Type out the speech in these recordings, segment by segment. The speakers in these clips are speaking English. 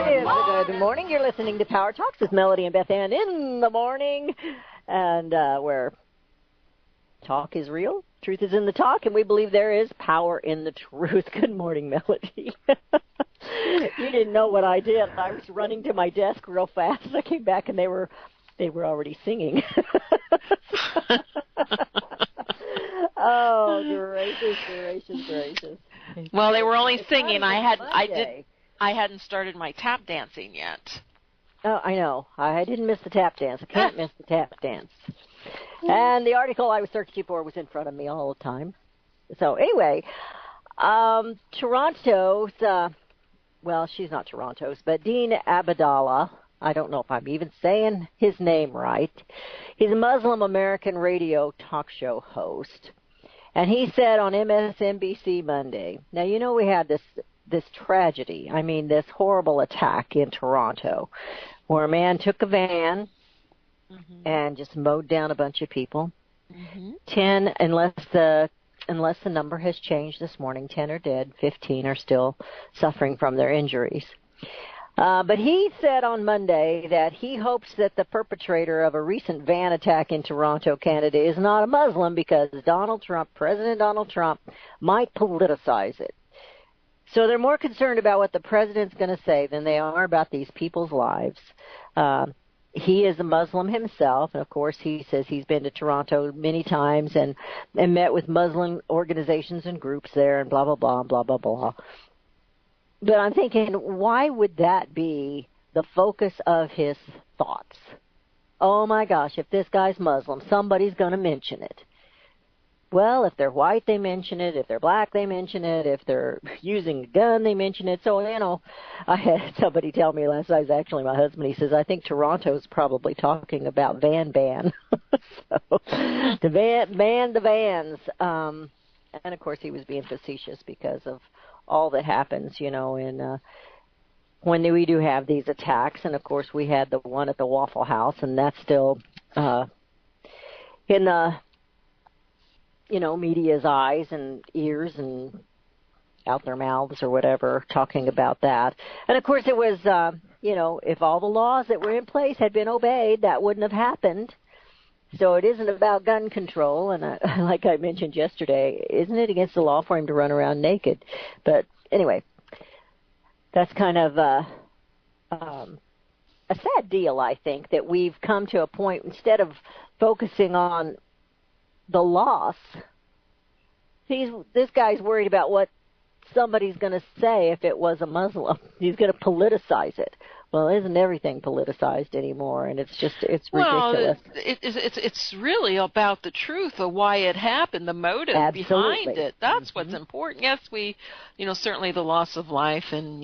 Good morning. You're listening to Power Talks with Melody and Beth Ann in the morning, and where talk is real, truth is in the talk, and we believe there is power in the truth. Good morning, Melody. You didn't know what I did. I was running to my desk real fast. I came back, and they were already singing. Oh, gracious. Well, they were only singing. I hadn't started my tap dancing yet. Oh, I know. I didn't miss the tap dance. I can't miss the tap dance. And the article I was searching for was in front of me all the time. So anyway, Toronto's, well, she's not Toronto's, but Dean Abdallah, I don't know if I'm even saying his name right. He's a Muslim American radio talk show host. And he said on MSNBC Monday, now, you know, we had this tragedy, this horrible attack in Toronto, where a man took a van and just mowed down a bunch of people. 10, unless the number has changed this morning, 10 are dead, 15 are still suffering from their injuries. But he said on Monday that he hopes that the perpetrator of a recent van attack in Toronto, Canada, is not a Muslim because President Donald Trump, might politicize it. So they're more concerned about what the president's going to say than they are about these people's lives. He is a Muslim himself, and of course he says he's been to Toronto many times and met with Muslim organizations and groups there and blah, blah, blah, blah, blah, blah. But I'm thinking, why would that be the focus of his thoughts? Oh, my gosh, if this guy's Muslim, somebody's going to mention it. Well, if they're white, they mention it. If they're black, they mention it. If they're using a gun, they mention it. So, I had somebody tell me last night, actually my husband, he says, I think Toronto's probably talking about van ban. So, ban the vans. And, of course, he was being facetious because of all that happens, when we do have these attacks. And, of course, we had the one at the Waffle House, and that's still in the media's eyes and ears and out their mouths or whatever, talking about that. And, of course, it was, if all the laws that were in place had been obeyed, that wouldn't have happened. So it isn't about gun control. And like I mentioned yesterday, isn't it against the law for him to run around naked? But anyway, that's kind of a sad deal, I think, that we've come to a point, instead of focusing on the loss, this guy's worried about what somebody's going to say if it was a Muslim. He's going to politicize it. Well, isn't everything politicized anymore? And it's ridiculous. Well, it's really about the truth of why it happened, the motive behind it. That's what's important. Yes, we, certainly the loss of life and,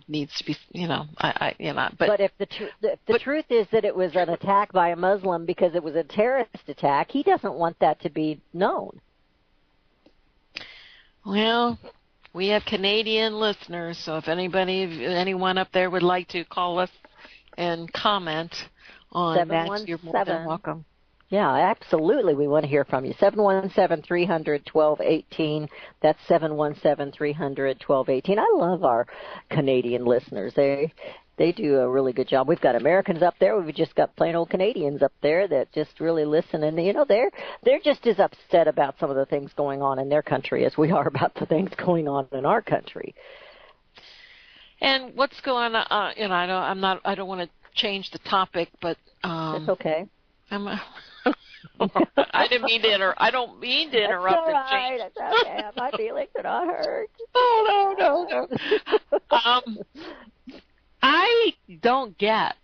needs to be, But if the truth is that it was an attack by a Muslim because it was a terrorist attack, he doesn't want that to be known. Well, we have Canadian listeners, so if anyone up there would like to call us and comment on that, you're more than welcome. Yeah, absolutely. We want to hear from you. 717-300-1218. That's 717-300-1218. I love our Canadian listeners. They do a really good job. We've got Americans up there. We've just got plain old Canadians up there that just really listen. And, they're just as upset about some of the things going on in their country as we are about the things going on in our country. And what's going on, I don't want to change the topic, but that's okay. I don't mean to interrupt. That's all right. That's okay. My feelings are not hurt. Oh, no. I don't get.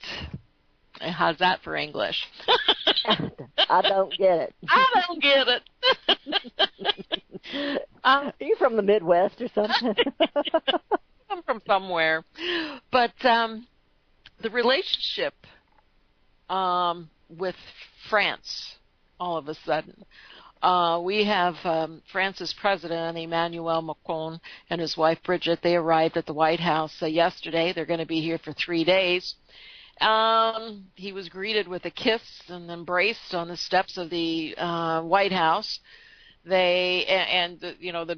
How's that for English? I don't get it. I don't get it. Are you from the Midwest or something? I'm from somewhere. But the relationship with France, all of a sudden. We have France's president, Emmanuel Macron, and his wife, Brigitte. They arrived at the White House yesterday. They're going to be here for 3 days. He was greeted with a kiss and embraced on the steps of the White House. The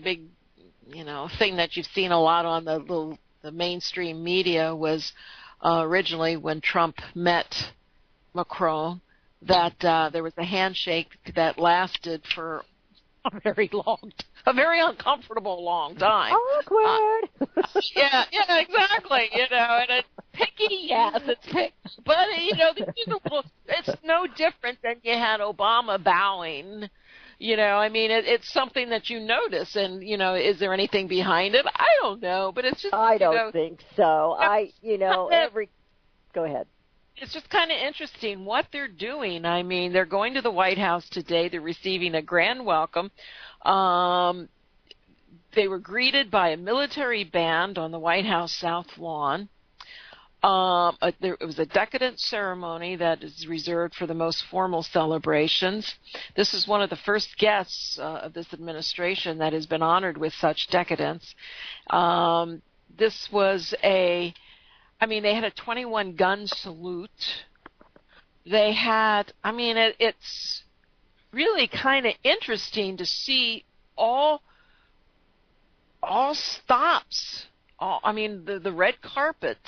big, thing that you've seen a lot on the mainstream media was originally when Trump met Macron, that there was a handshake that lasted for a very uncomfortable long time. Awkward. Yeah, exactly. And it's picky, yes, it's picky. But, it's no different than you had Obama bowing. It's something that you notice. And, is there anything behind it? I don't know. But it's just, I don't think so. Go ahead. It's just kind of interesting what they're doing. They're going to the White House today. They're receiving a grand welcome. They were greeted by a military band on the White House South Lawn. It was a decadent ceremony that is reserved for the most formal celebrations. This is one of the first guests of this administration that has been honored with such decadence. This was they had a 21-gun salute. They had, it's really kind of interesting to see all stops. The red carpet.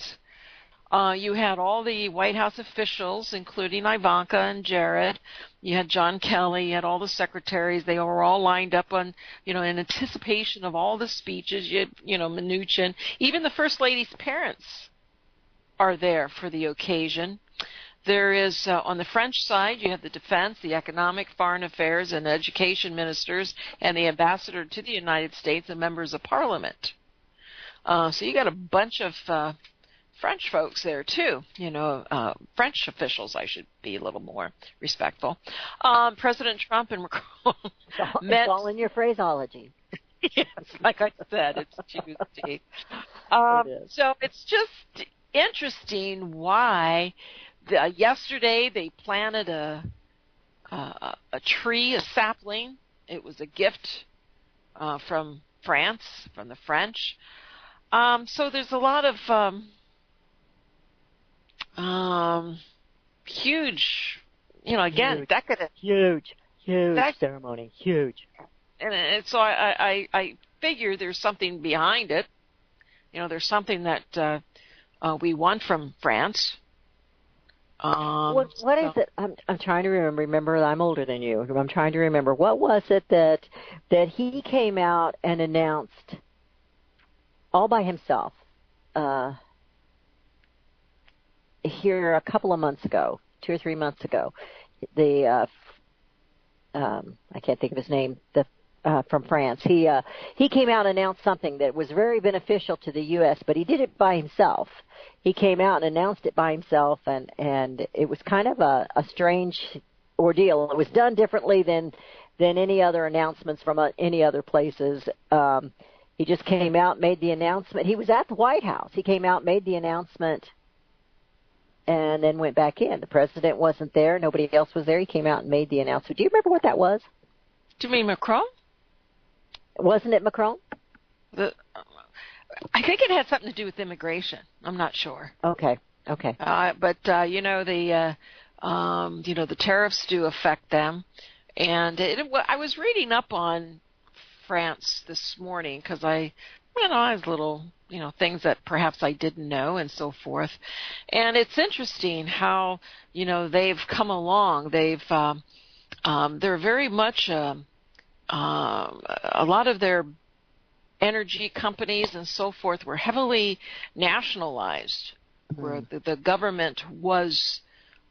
You had all the White House officials, including Ivanka and Jared. You had John Kelly. You had all the secretaries. They were all lined up in anticipation of all the speeches. You had, Mnuchin. Even the First Lady's parents are there for the occasion. There is, on the French side, you have the defense, the economic, foreign affairs, and education ministers, and the ambassador to the United States and members of parliament. So you got a bunch of French folks there, too. French officials, I should be a little more respectful. President Trump and Macron met. It's all in your phraseology. Yes, like I said, it's Tuesday. So it's just interesting why yesterday they planted a tree, a sapling. It was a gift from France, from the French. So there's a lot of huge, again, huge, decadent. Huge ceremony, huge. And so I figure there's something behind it. There's something that we want from France. What is it? I'm trying to remember. Remember, I'm older than you. I'm trying to remember. What was it that he came out and announced all by himself here a couple of months ago, 2 or 3 months ago? I can't think of his name. From France. He came out and announced something that was very beneficial to the U.S., but he did it by himself. He came out and announced it by himself, and it was kind of a strange ordeal. It was done differently than any other announcements from any other places. He just came out, made the announcement. He was at the White House. He came out, made the announcement, and then went back in. The president wasn't there. Nobody else was there. He came out and made the announcement. Do you remember what that was? Do you mean Macron? Wasn't it Macron? I think it had something to do with immigration. I'm not sure. Okay. But the tariffs do affect them, and I was reading up on France this morning because I was little things that perhaps I didn't know and so forth, and it's interesting how they've come along. They're very much a lot of their energy companies and so forth were heavily nationalized, where the government was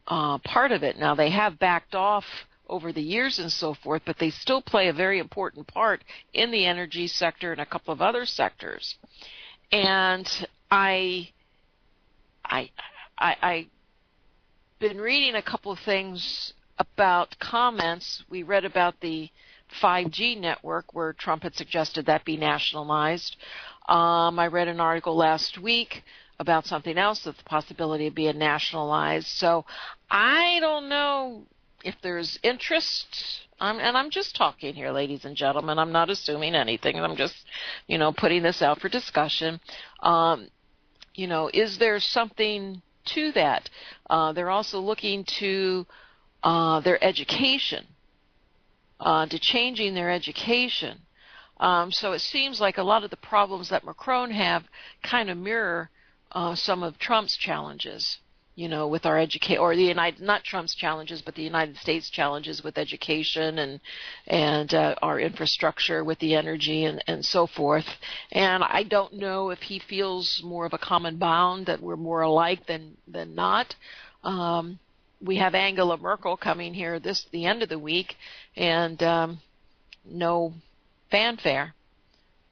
part of it. Now, they have backed off over the years and so forth, but they still play a very important part in the energy sector and a couple of other sectors. And I've been reading a couple of things about comments. We read about the 5G network where Trump had suggested that be nationalized. I read an article last week about something else, that's the possibility of being nationalized. So I don't know if there's interest, and I'm just talking here, ladies and gentlemen. I'm not assuming anything. I'm just, putting this out for discussion. Is there something to that? They're also looking to their education, to changing their education. So it seems like a lot of the problems that Macron have kind of mirror some of Trump's challenges, with our not Trump's challenges, but the United States challenges with education and our infrastructure with the energy and so forth. And I don't know if he feels more of a common bond, that we're more alike than not. We have Angela Merkel coming here the end of the week, and no fanfare.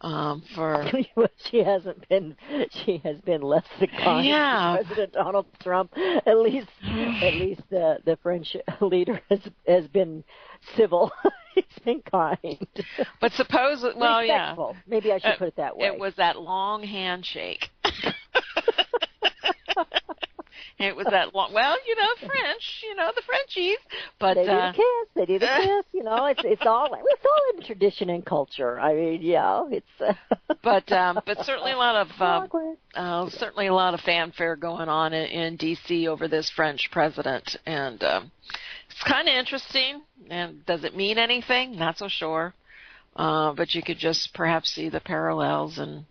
She has been less than kind to President Donald Trump. At least the French leader has been civil. He's been kind. But respectful. Maybe I should put it that way. It was that long handshake. It was that long. Well, French, the Frenchies, but they did a kiss. They did a kiss. It's all in tradition and culture. I mean, it's. But certainly a lot of fanfare going on in D.C. over this French president, and it's kind of interesting. And does it mean anything? Not so sure. But you could just perhaps see the parallels, and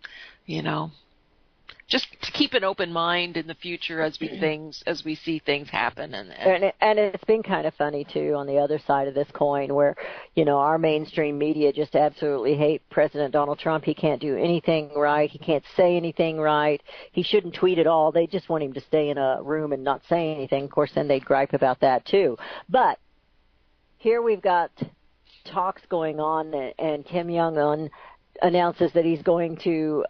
just to keep an open mind in the future as we see things happen. And it's been kind of funny too on the other side of this coin, where our mainstream media just absolutely hate President Donald Trump. He can't do anything right. He can't say anything right. He shouldn't tweet at all. They just want him to stay in a room and not say anything. Of course, then they'd gripe about that too. But here we've got talks going on, and Kim Jong-un announces that he's going to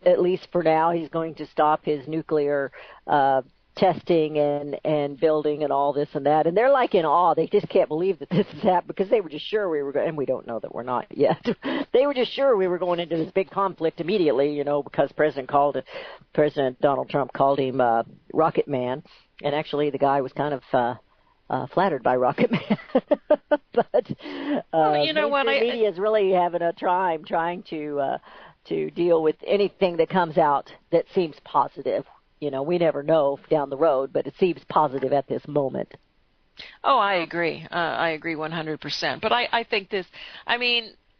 at least for now, he's going to stop his nuclear testing and building and all this and that. And they're like in awe. They just can't believe that this has happened, because they were just sure we were going, and we don't know that we're not yet. They were just sure we were going into this big conflict immediately, because President Donald Trump called him Rocket Man. And actually the guy was kind of flattered by Rocket Man. But media is really having a time trying to deal with anything that comes out that seems positive. We never know down the road, but it seems positive at this moment. Oh, I agree. I agree 100%. But I think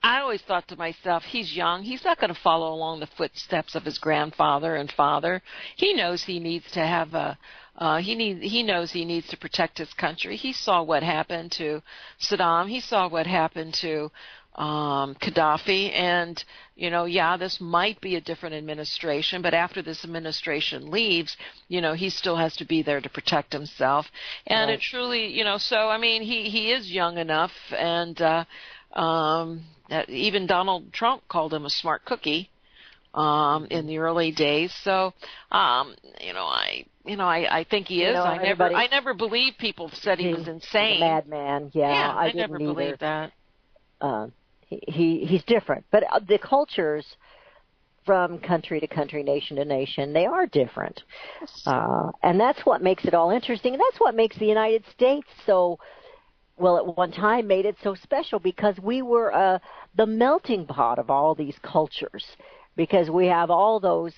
I always thought to myself, he's young. He's not going to follow along the footsteps of his grandfather and father. He knows he needs to have he knows he needs to protect his country. He saw what happened to Saddam. He saw what happened to Gaddafi, and this might be a different administration, but after this administration leaves, he still has to be there to protect himself. And It truly, he is young enough, and even Donald Trump called him a smart cookie in the early days. So, I think he is. I never believed people said he was insane. He's a madman. Yeah, I never believed that. He's different, but the cultures from country to country, nation to nation, they are different, and that's what makes it all interesting. And that's what makes the United States at one time made it so special, because we were the melting pot of all these cultures, because we have all those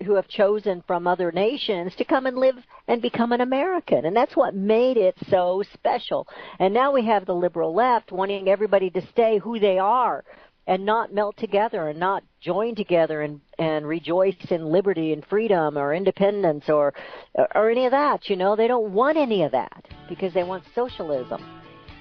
who have chosen from other nations to come and live and become an American. And that's what made it so special. And now we have the liberal left wanting everybody to stay who they are and not melt together and not join together and rejoice in liberty and freedom or independence or any of that. They don't want any of that, because they want socialism.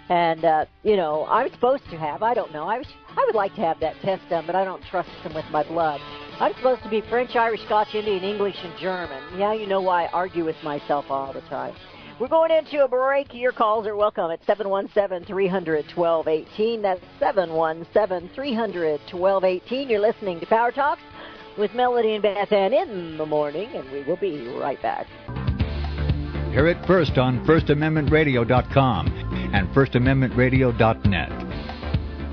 And, I'm supposed to have, I don't know, I would like to have that test done, but I don't trust them with my blood. I'm supposed to be French, Irish, Scotch, Indian, English, and German. Yeah, you know why I argue with myself all the time. We're going into a break. Your calls are welcome at 717-300-1218. That's 717-300-1218. You're listening to Power Talks with Melody and Beth Ann in the morning, and we will be right back. Hear it first on FirstAmendmentRadio.com and FirstAmendmentRadio.net.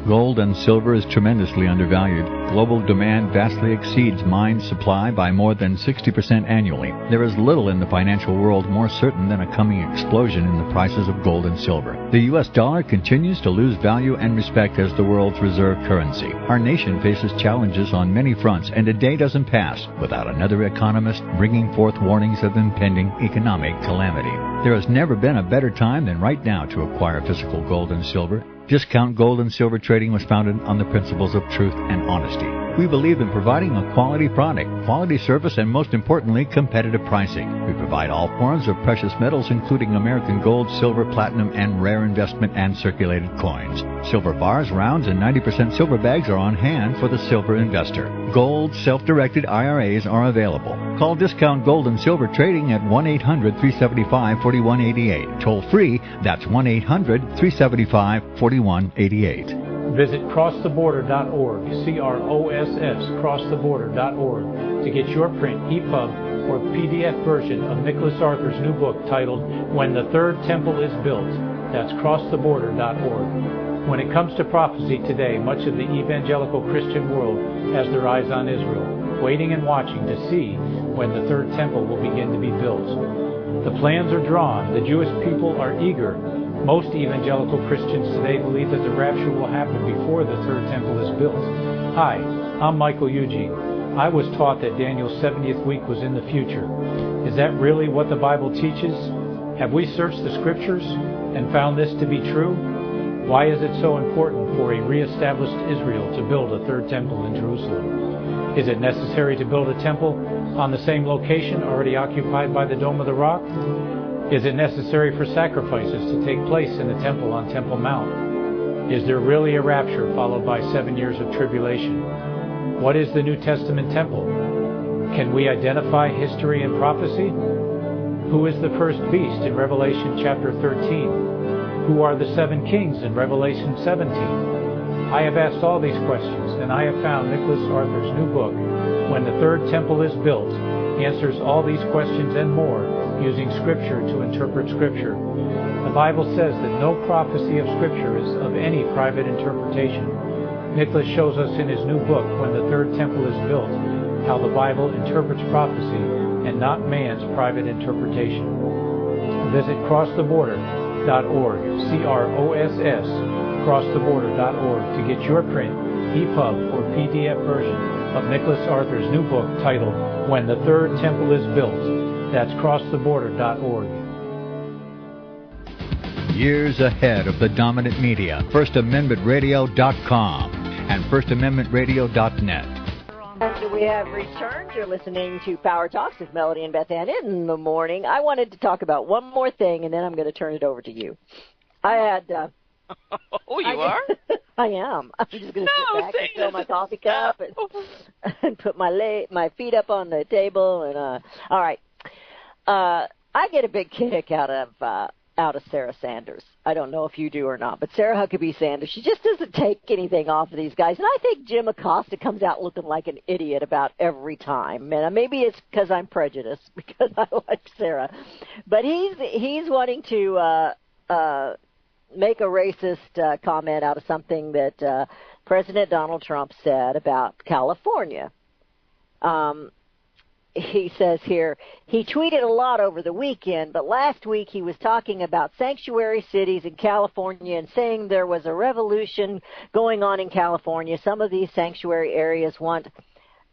Gold and silver is tremendously undervalued. Global demand vastly exceeds mine supply by more than 60% annually. There is little in the financial world more certain than a coming explosion in the prices of gold and silver. The U.S. dollar continues to lose value and respect as the world's reserve currency. Our nation faces challenges on many fronts, and a day doesn't pass without another economist bringing forth warnings of impending economic calamity. There has never been a better time than right now to acquire physical gold and silver. Discount Gold and Silver Trading was founded on the principles of truth and honesty. We believe in providing a quality product, quality service, and most importantly, competitive pricing. We provide all forms of precious metals, including American gold, silver, platinum, and rare investment and circulated coins. Silver bars, rounds, and 90% silver bags are on hand for the silver investor. Gold self-directed IRAs are available. Call Discount Gold and Silver Trading at 1-800-375-4188. Toll free, that's 1-800-375-4188. Visit crosstheborder.org, CROSS, crosstheborder.org, to get your print, EPUB, or PDF version of Nicholas Arthur's new book titled When the Third Temple is Built. That's crosstheborder.org. When it comes to prophecy today, much of the evangelical Christian world has their eyes on Israel, waiting and watching to see when the third temple will begin to be built. The plans are drawn. The Jewish people are eager. Most evangelical Christians today believe that the rapture will happen before the third temple is built. Hi, I'm Michael Eugene. I was taught that Daniel's 70th week was in the future. Is that really what the Bible teaches? Have we searched the Scriptures and found this to be true? Why is it so important for a reestablished Israel to build a third temple in Jerusalem? Is it necessary to build a temple on the same location already occupied by the Dome of the Rock? Is it necessary for sacrifices to take place in the temple on Temple Mount? Is there really a rapture followed by 7 years of tribulation? What is the New Testament temple? Can we identify history and prophecy? Who is the first beast in Revelation chapter 13? Who are the 7 kings in Revelation 17? I have asked all these questions, and I have found Nicholas Arthur's new book, When the Third Temple is Built, answers all these questions and more, using Scripture to interpret Scripture. The Bible says that no prophecy of Scripture is of any private interpretation. Nicholas shows us in his new book, When the Third Temple is Built, how the Bible interprets prophecy and not man's private interpretation. Visit crosstheborder.org, CROSS, crosstheborder.org, to get your print, EPUB, or PDF version of Nicholas Arthur's new book titled When the Third Temple is Built. That's crosstheborder.org. Years ahead of the dominant media, FirstAmendmentRadio.com and FirstAmendmentRadio.net. And we have returned. You're listening to Power Talks with Melody and Beth Ann in the morning. I wanted to talk about one more thing, and then I'm going to turn it over to you. I had... Oh, you are? I am. I'm just going to sit back and fill my coffee cup and put my feet up on the table. And all right. I get a big kick out of Sarah Sanders. I don't know if you do or not, but Sarah Huckabee Sanders, she just doesn't take anything off of these guys. And I think Jim Acosta comes out looking like an idiot about every time. And maybe it's because I'm prejudiced, because I like Sarah. But he's wanting to make a racist comment out of something that President Donald Trump said about California. He says here, he tweeted a lot over the weekend, but last week he was talking about sanctuary cities in California and saying there was a revolution going on in California. Some of these sanctuary areas want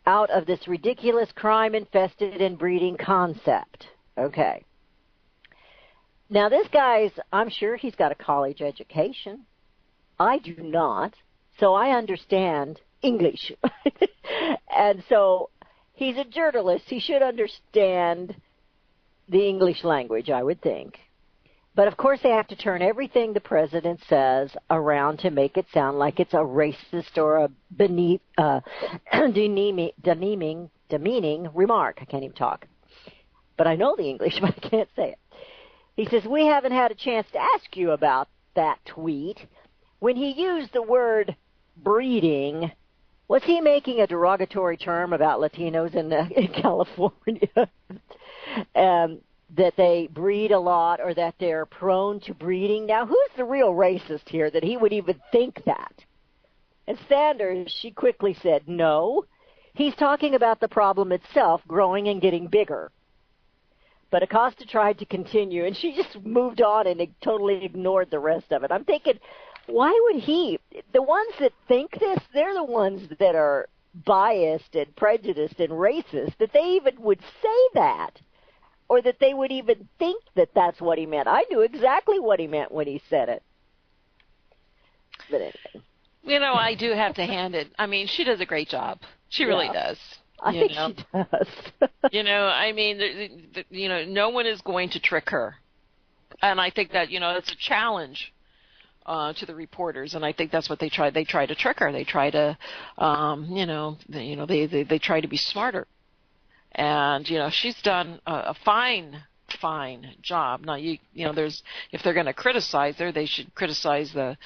out of this ridiculous crime-infested and breeding concept. Okay. Now this guy's, I'm sure he's got a college education. I do not, so I understand English. And so he's a journalist. He should understand the English language, I would think. But, of course, they have to turn everything the president says around to make it sound like it's a racist or a demeaning remark. I can't even talk. But I know the English, but I can't say it. He says, we haven't had a chance to ask you about that tweet. When he used the word breeding, was he making a derogatory term about Latinos in California? That they breed a lot or that they're prone to breeding? Now, who's the real racist here that he would even think that? And Sanders, she quickly said, no. He's talking about the problem itself growing and getting bigger. But Acosta tried to continue, and she just moved on and totally ignored the rest of it. I'm thinking, why would he? The ones that think this, they're the ones that are biased and prejudiced and racist, that they even would say that, or that they would even think that that's what he meant. I knew exactly what he meant when he said it. But anyway. I do have to hand it. I mean, she does a great job. She really does. I think she does. No one is going to trick her. And I think that, it's a challenge to the reporters, and I think that's what they try. They try to trick her. They try to, they try to be smarter. And she's done a fine job. Now, if they're going to criticize her, they should criticize the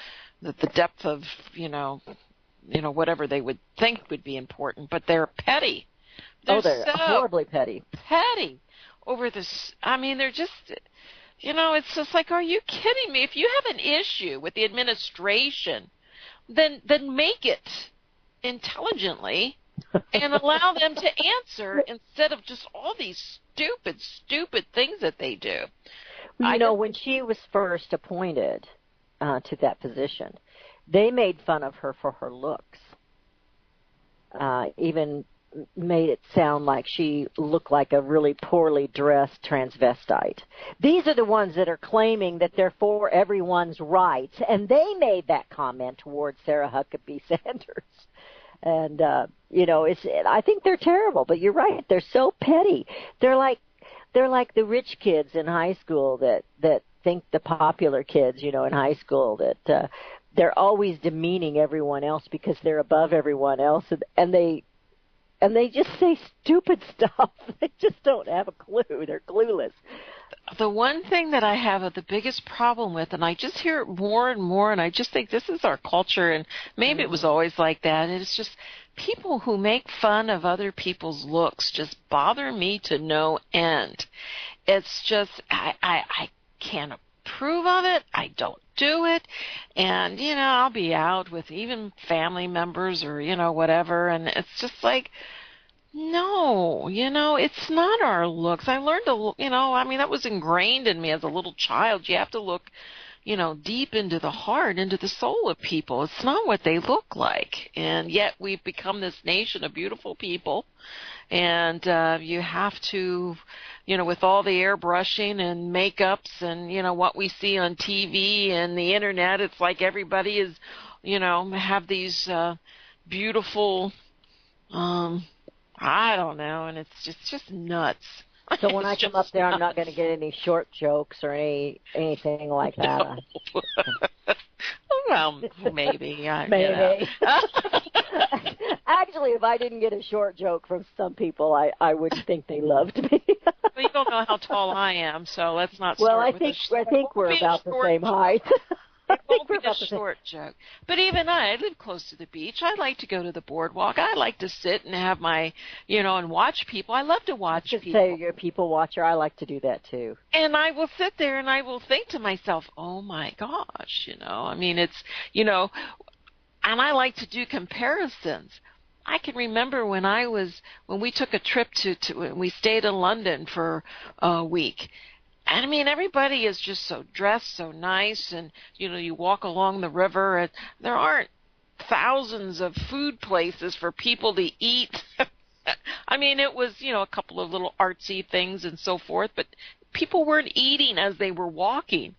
depth of whatever they would think would be important. But they're petty. They're so horribly petty. Petty over this. I mean, they're just. It's just like, are you kidding me? If you have an issue with the administration, then make it intelligently and allow them to answer instead of just all these stupid things that they do. When she was first appointed to that position, they made fun of her for her looks. Even made it sound like she looked like a really poorly dressed transvestite. These are the ones that are claiming that they're for everyone's rights, and they made that comment towards Sarah Huckabee Sanders. And I think they're terrible, but you're right, they're so petty. They're like the rich kids in high school that think the popular kids, in high school, that they're always demeaning everyone else because they're above everyone else, and they just say stupid stuff. They just don't have a clue. They're clueless. The one thing that I have the biggest problem with, and I just hear it more and more, and I just think this is our culture, and maybe it was always like that, and it's just people who make fun of other people's looks just bother me to no end. It's just, I can't approve of it. I don't do it. And, I'll be out with even family members or, whatever. And it's just like, no, it's not our looks. I learned that was ingrained in me as a little child. You have to look, deep into the heart, into the soul of people. It's not what they look like. And yet we've become this nation of beautiful people. And you have to, with all the airbrushing and makeups and, what we see on TV and the Internet, it's like everybody is, have these beautiful, I don't know, and it's just nuts. So when I come up there, I'm not going to get any short jokes or anything like that. No. Well, maybe. Maybe. Actually, if I didn't get a short joke from some people, I wouldn't think they loved me. Well, you don't know how tall I am, so let's not start I think we're about the same height. It won't be a short joke. But even I live close to the beach. I like to go to the boardwalk. I like to sit and have my, and watch people. I love to watch people. Say you're a people watcher. I like to do that too. And I will sit there and I will think to myself, oh my gosh, I mean, it's, and I like to do comparisons. I can remember when we took a trip we stayed in London for a week. And I mean, everybody is just so dressed, so nice, and, you walk along the river, and there aren't thousands of food places for people to eat. I mean, it was, a couple of little artsy things and so forth, but people weren't eating as they were walking.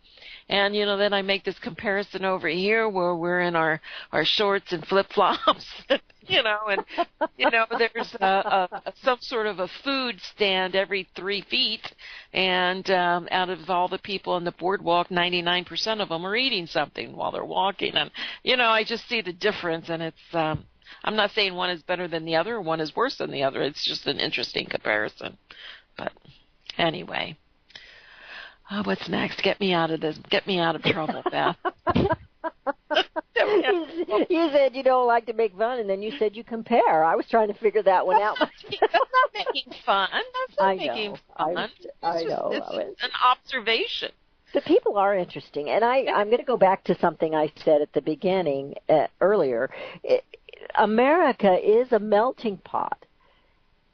And, then I make this comparison over here where we're in our shorts and flip-flops, and, there's some sort of a food stand every 3 feet. And out of all the people on the boardwalk, 99% of them are eating something while they're walking. And, I just see the difference. And it's I'm not saying one is better than the other or one is worse than the other. It's just an interesting comparison. But anyway. What's next? Get me out of this. Get me out of trouble, Beth. You said you don't like to make fun, and then you said you compare. I was trying to figure that one out. That's not making fun. That's not making fun. I know. It's an observation. The people are interesting, and I'm going to go back to something I said at the beginning earlier. America is a melting pot.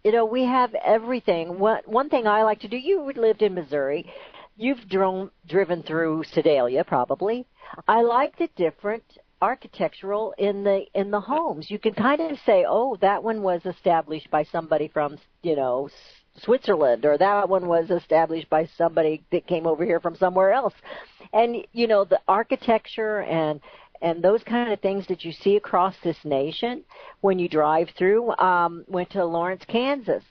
We have everything. One thing I like to do, you lived in Missouri. You've driven through Sedalia, probably. I like the different architectural in the homes. You can kind of say, oh, that one was established by somebody from, Switzerland, or that one was established by somebody that came over here from somewhere else. And, the architecture and and those kind of things that you see across this nation when you drive through. Went to Lawrence, Kansas.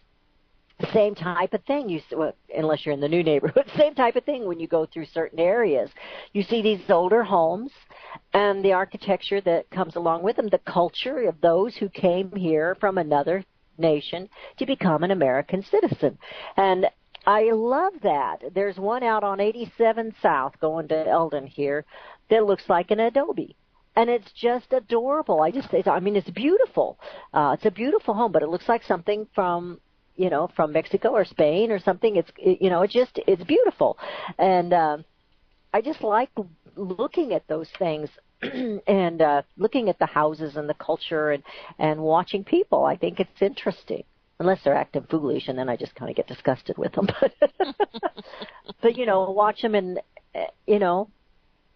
Same type of thing. Unless you're in the new neighborhood, same type of thing when you go through certain areas. You see these older homes and the architecture that comes along with them, the culture of those who came here from another nation to become an American citizen. And I love that. There's one out on 87 South going to Eldon here that looks like an adobe. And it's just adorable. It's beautiful. It's a beautiful home, but it looks like something from Mexico or Spain or something. It's beautiful. And I just like looking at those things and looking at the houses and the culture and watching people. I think it's interesting, unless they're acting foolish, and then I just kind of get disgusted with them. But watch them and,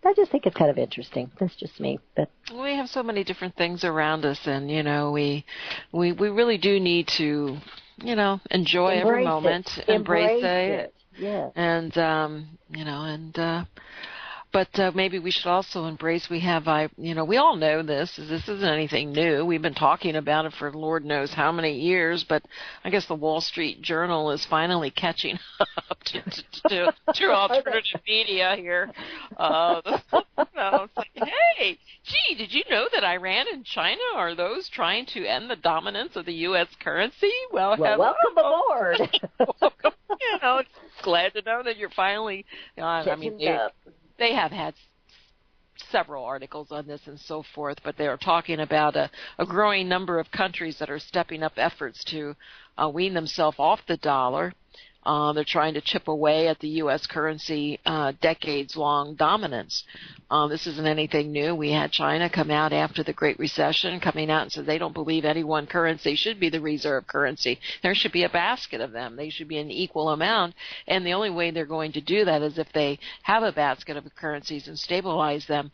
I just think it's kind of interesting. That's just me. But we have so many different things around us, and, we really do need to enjoy every moment, embrace it. Yeah. And, but maybe we should also embrace, we all know this isn't anything new. We've been talking about it for Lord knows how many years, but I guess the Wall Street Journal is finally catching up to alternative media here. It's like, hey, gee, did you know that Iran and China are those trying to end the dominance of the U.S. currency? Well, welcome aboard. Welcome. It's glad to know that you're finally, they have had several articles on this and so forth, but they are talking about a growing number of countries that are stepping up efforts to wean themselves off the dollar. They're trying to chip away at the U.S. currency decades-long dominance. This isn't anything new. We had China come out after the Great Recession, coming out and said they don't believe any one currency should be the reserve currency. There should be a basket of them. They should be an equal amount, and the only way they're going to do that is if they have a basket of currencies and stabilize them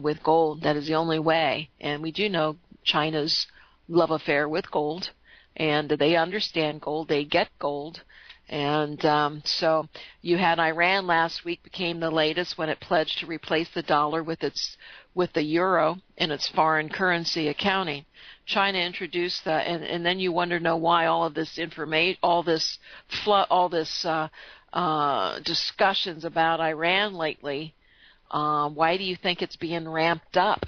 with gold. That is the only way. And we do know China's love affair with gold, and they understand gold. They get gold. And so you had Iran last week became the latest when it pledged to replace the dollar with the euro in its foreign currency accounting. China introduced that, and then you wonder why all of this information, all this discussions about Iran lately. Why do you think it's being ramped up?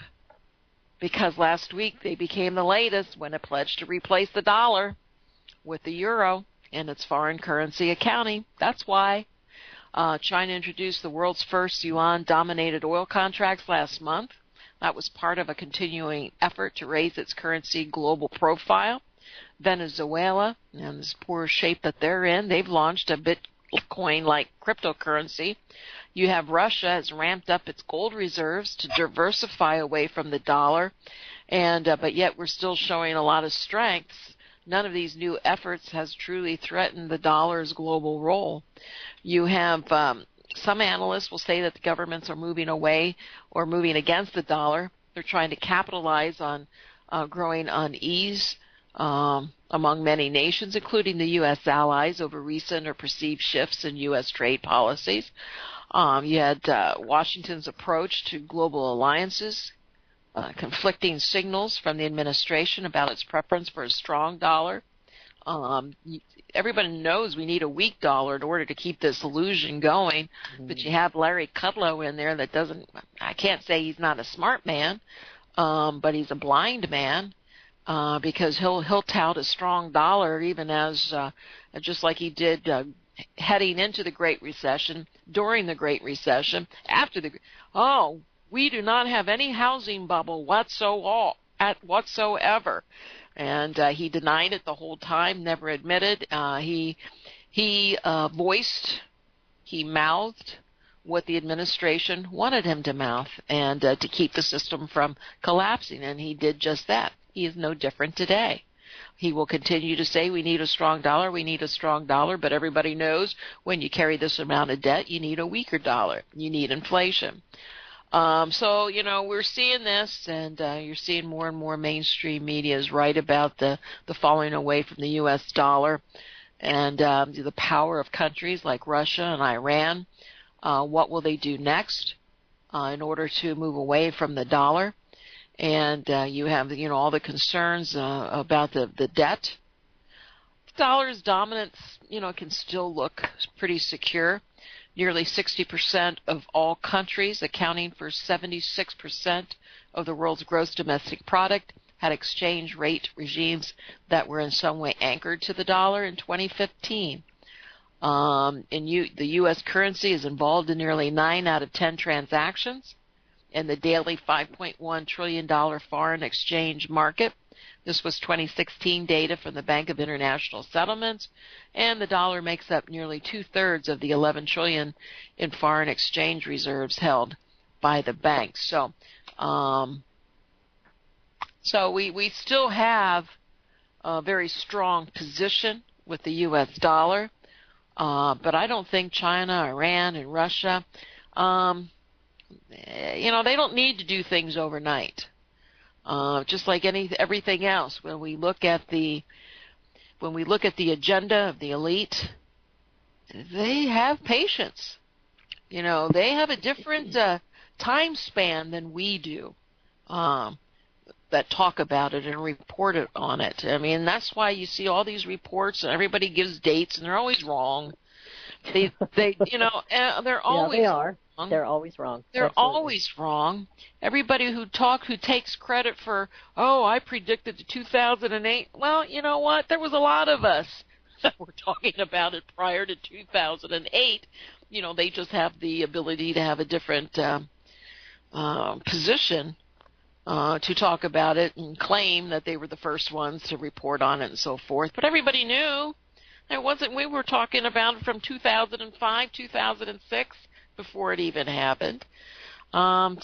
Because last week they became the latest when it pledged to replace the dollar with the euro in its foreign currency accounting. That's why. China introduced the world's first yuan-dominated oil contracts last month. That was part of a continuing effort to raise its currency global profile. Venezuela, in this poor shape that they're in, they've launched a Bitcoin-like cryptocurrency. You have Russia has ramped up its gold reserves to diversify away from the dollar, and but yet we're still showing a lot of strength. None of these new efforts has truly threatened the dollar's global role. You have some analysts will say that the governments are moving away or moving against the dollar. They're trying to capitalize on growing unease among many nations, including the U.S. allies, over recent or perceived shifts in U.S. trade policies. You had Washington's approach to global alliances, conflicting signals from the administration about its preference for a strong dollar. Everybody knows we need a weak dollar in order to keep this illusion going, but you have Larry Kudlow in there that doesn't, I can't say he's not a smart man, but he's a blind man, because he'll tout a strong dollar even as, just like he did heading into the Great Recession, during the Great Recession, after we do not have any housing bubble whatsoever. And he denied it the whole time, never admitted. He mouthed what the administration wanted him to mouth, and to keep the system from collapsing, and he did just that. He is no different today. He will continue to say we need a strong dollar, but everybody knows when you carry this amount of debt, you need a weaker dollar. You need inflation. So, we're seeing this, and you're seeing more and more mainstream media is right about the falling away from the U.S. dollar and the power of countries like Russia and Iran. What will they do next? in order to move away from the dollar. And you have, all the concerns about the debt. The dollar's dominance, can still look pretty secure. Nearly 60% of all countries, accounting for 76% of the world's gross domestic product, had exchange rate regimes that were in some way anchored to the dollar in 2015. The U.S. currency is involved in nearly 9 out of 10 transactions in the daily $5.1 trillion foreign exchange market. This was 2016 data from the Bank of International Settlements, and the dollar makes up nearly 2/3 of the $11 trillion in foreign exchange reserves held by the bank. So we still have a very strong position with the U.S. dollar, but I don't think China, Iran, and Russia, they don't need to do things overnight. Just like everything else, when we look at the agenda of the elite, they have patience. They have a different time span than we do, that talk about it and report it on it. I mean, that's why you see all these reports and everybody gives dates and they're always wrong. They're always they are. They're always wrong. They're Absolutely. always wrong. Everybody who takes credit for, I predicted the 2008. Well, you know what? There was a lot of us that were talking about it prior to 2008. They just have the ability to have a different position to talk about it and claim that they were the first ones to report on it and so forth. But everybody knew. We were talking about it from 2005, 2006. Before it even happened. It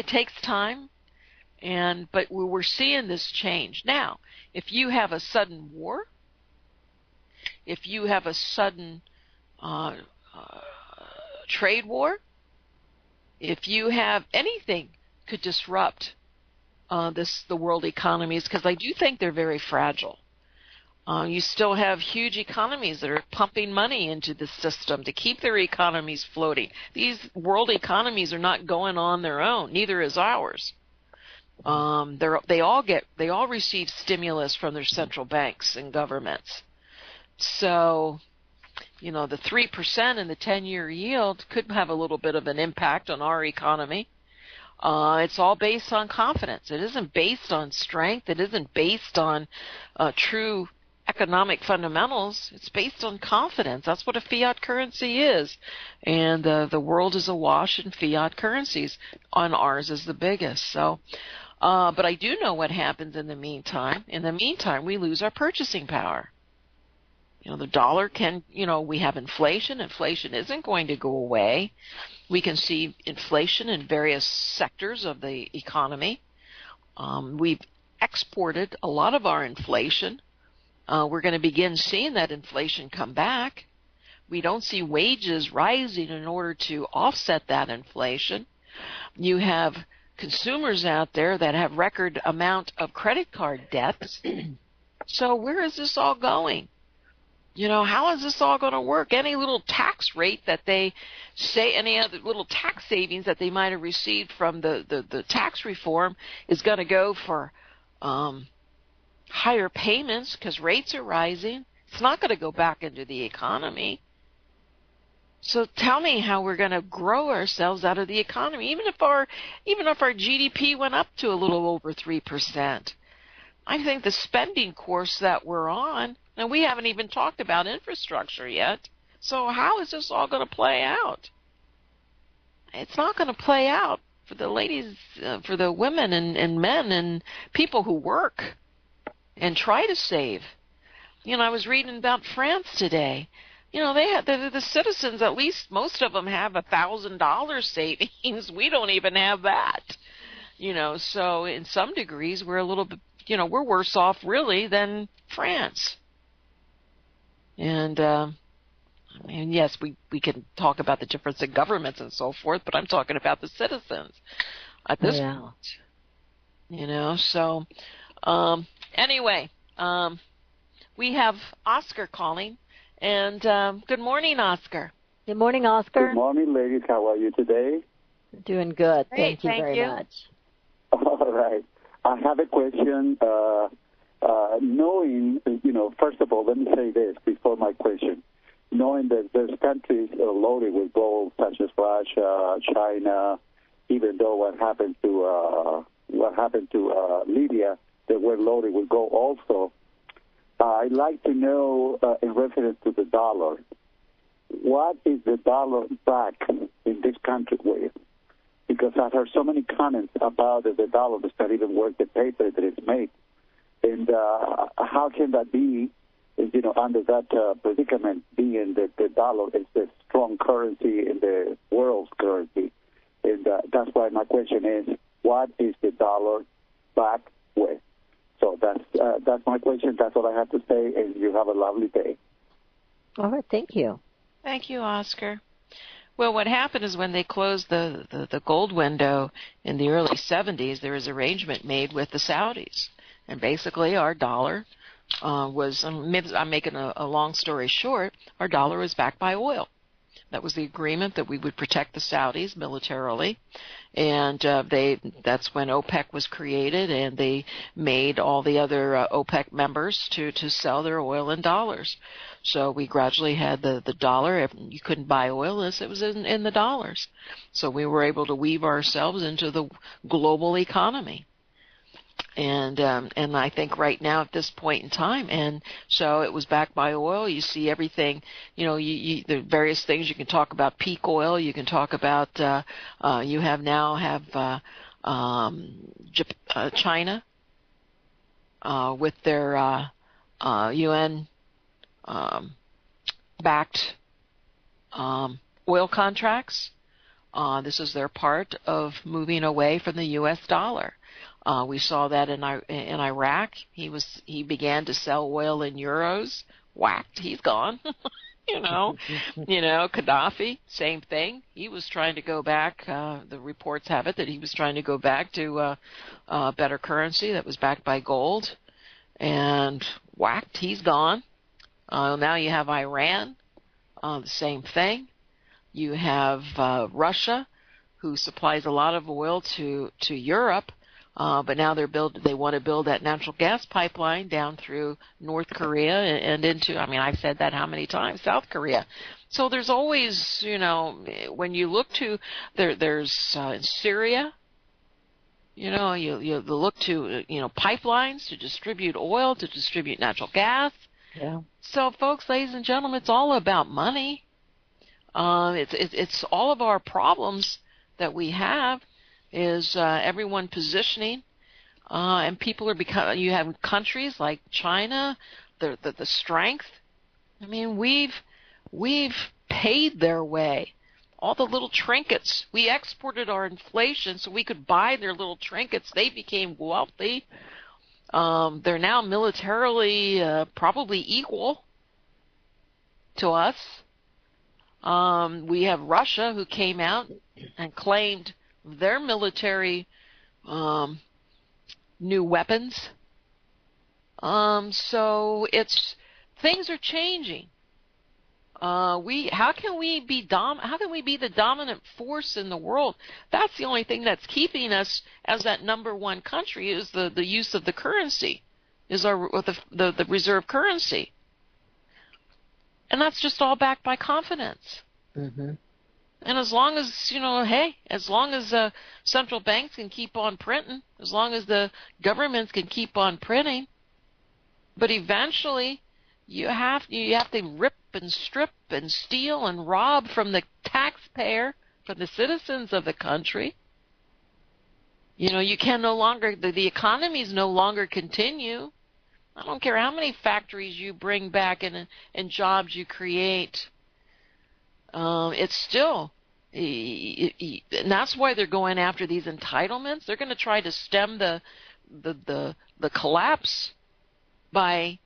takes time, but we're seeing this change. Now, if you have a sudden war, if you have a sudden trade war, if you have anything could disrupt the world economies, because I do think they're very fragile. You still have huge economies that are pumping money into the system to keep their economies floating. These world economies are not going on their own. Neither is ours. They all receive stimulus from their central banks and governments. So, the 3% in the 10-year yield could have a little bit of an impact on our economy. It's all based on confidence. It isn't based on strength. It isn't based on true economic fundamentals. It's based on confidence. That's what a fiat currency is. And the world is awash in fiat currencies, and ours is the biggest. So, but I do know what happens in the meantime. In the meantime, we lose our purchasing power. The dollar we have inflation. Inflation isn't going to go away. We can see inflation in various sectors of the economy. We've exported a lot of our inflation. We're going to begin seeing that inflation come back. We don't see wages rising in order to offset that inflation. You have consumers out there that have record amount of credit card debts. So where is this all going? How is this all going to work? Any little tax rate that they say, any other little tax savings that they might have received from the tax reform is going to go for higher payments because rates are rising. It's not going to go back into the economy. So tell me how we're going to grow ourselves out of the economy, even if our GDP went up to a little over 3%. I think the spending course that we're on, and we haven't even talked about infrastructure yet. So how is this all going to play out? It's not going to play out for the ladies, for the women and men and people who work and try to save. I was reading about France today. They had the citizens, at least most of them have $1,000 savings. We don't even have that. So in some degrees we're a little bit, we're worse off really than France. And yes, we can talk about the difference in governments and so forth, but I'm talking about the citizens at this point. So anyway, we have Oscar calling, and good morning, Oscar. Good morning, Oscar. Good morning, ladies. How are you today? Doing good. Great, Thank you very much. All right. I have a question. Knowing, first of all, let me say this before my question. Knowing that there's countries loaded with gold, such as Russia, China, even though what happened to Libya, they were loaded with gold also. I'd like to know, in reference to the dollar, what is the dollar back in this country with? Because I've heard so many comments about the dollar does not even worth the paper that it's made. And how can that be, under that predicament, being that the dollar is the strong currency in the world's currency? And that's why my question is, what is the dollar back with? So that's my question. That's all I have to say, and you have a lovely day. All right, thank you. Thank you, Oscar. Well, what happened is when they closed the gold window in the early 70s, there was an arrangement made with the Saudis. And basically our dollar was, I'm making a long story short, our dollar was backed by oil. That was the agreement that we would protect the Saudis militarily. And that's when OPEC was created, and they made all the other OPEC members to sell their oil in dollars. So we gradually had the dollar. If you couldn't buy oil, it was in the dollars. So we were able to weave ourselves into the global economy. And I think right now at this point in time, and so it was backed by oil. You see everything, the various things you can talk about. Peak oil. You can talk about. You have China with their UN backed oil contracts. This is their part of moving away from the U.S. dollar. We saw that in Iraq. He began to sell oil in euros. Whacked. He's gone. Gaddafi, same thing. He was trying to go back. The reports have it that he was trying to go back to a better currency that was backed by gold. And whacked. He's gone. Now you have Iran. The same thing. You have Russia, who supplies a lot of oil to Europe. But now they want to build that natural gas pipeline down through North Korea and into, I've said that how many times, South Korea. So there's always, when you look to, there's in Syria, you look to, pipelines to distribute oil, to distribute natural gas. Yeah. So folks, ladies and gentlemen, it's all about money. It's all of our problems that we have. Is everyone positioning, and people are you have countries like China, the strength. We've paid their way. All the little trinkets. We exported our inflation so we could buy their little trinkets. They became wealthy. They're now militarily probably equal to us. We have Russia, who came out and claimed their military new weapons. So things are changing. How can we be the dominant force in the world? That's the only thing that's keeping us as that number one country is the use of the currency, is the reserve currency, and that's just all backed by confidence. Mm-hmm. And as long as, as long as central banks can keep on printing, as long as the governments can keep on printing, but eventually you have to rip and strip and steal and rob from the taxpayer, from the citizens of the country. You can no longer, the economies no longer continue. I don't care how many factories you bring back and jobs you create. It's still, and that's why they're going after these entitlements. They're going to try to stem the collapse by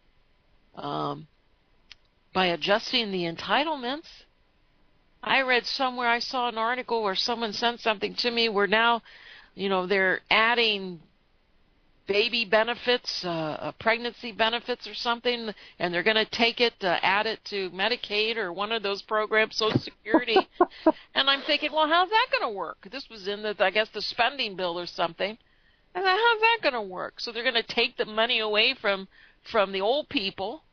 adjusting the entitlements. I read somewhere, I saw an article where someone sent something to me where now, they're adding baby benefits, pregnancy benefits or something, and they're going to take it, add it to Medicaid or one of those programs, Social Security. And I'm thinking, well, how's that going to work? This was in the spending bill or something. And how's that going to work? So they're going to take the money away from the old people,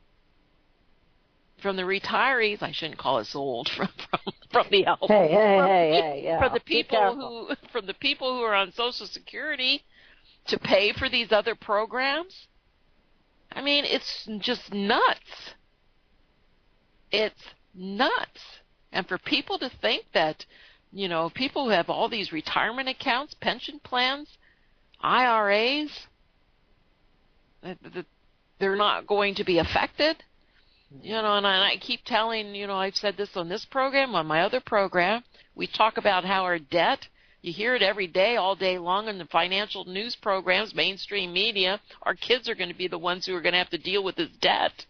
from the retirees. I shouldn't call us old. From the elderly. Hey, yeah. From the people who are on Social Security to pay for these other programs. I mean, it's just nuts. It's nuts. And for people to think that, people who have all these retirement accounts, pension plans, IRAs, they're not going to be affected. And I keep telling, I've said this on this program, on my other program, we talk about how our debt, you hear it every day, all day long in the financial news programs, mainstream media, our kids are going to be the ones who are going to have to deal with this debt.